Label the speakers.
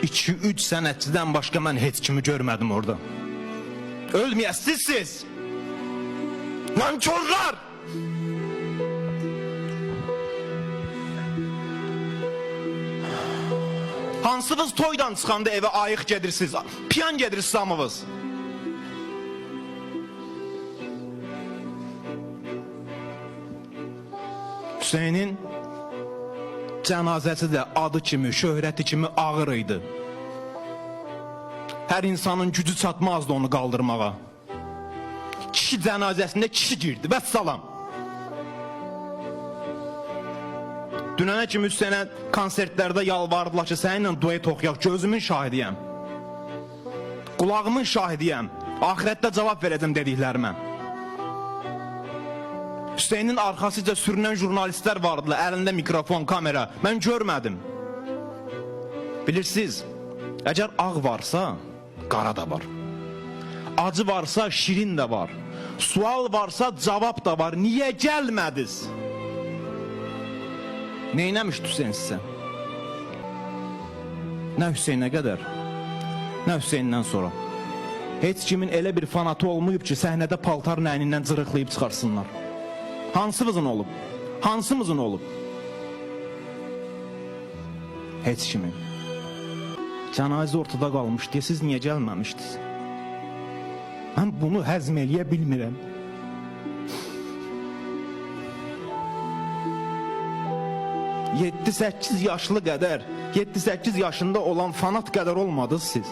Speaker 1: 2-3 sənətçidən başqa mən heç kimi görmədim orada. Ölməyəsiniz siz. Nankörlər! Hansınız toydan çıxanda evə ayıq gedirsiniz, piyan gedirsiniz hamınız. Hüseynin cənazəsi də adı kimi, şöhrəti kimi ağır idi. Hər insanın gücü çatmazdı onu qaldırmağa. Kişi cənazəsində kişi girdi, vəssalam. Dünənə kimi Hüseynə konsertlərdə yalvardılar ki, səninlə duet oxuyaq, gözümün şahidiyəm. Qulağımın şahidiyəm. Ahirətdə cavab verəcəm dediklərimə. Hüseynin arxasıca sürünən jurnalistlər vardılar, əlində mikrofon, kamera. Mən görmədim. Bilirsiniz, əgər ağ varsa, qara da var. Acı varsa, şirin də var. Sual varsa, cavab da var. Niyə gəlmədiniz? Neynəmişdi Hüseyin sizə? Nə Hüseyinə qədər, nə Hüseyindən sonra. Heç kimin elə bir fanatı olmayıb ki, səhnədə paltarın əynindən cırıqlayıb çıxarsınlar. Hansımızın olub? Hansımızın olub? Heç kimin. Cənazə ortada qalmış deyə siz niyə gəlməmişdiniz? Mən bunu həzm eləyə bilmirəm. Yedi-8 yaşlı qədər, 7-8 yaşında olan fanat qədər olmadınız siz.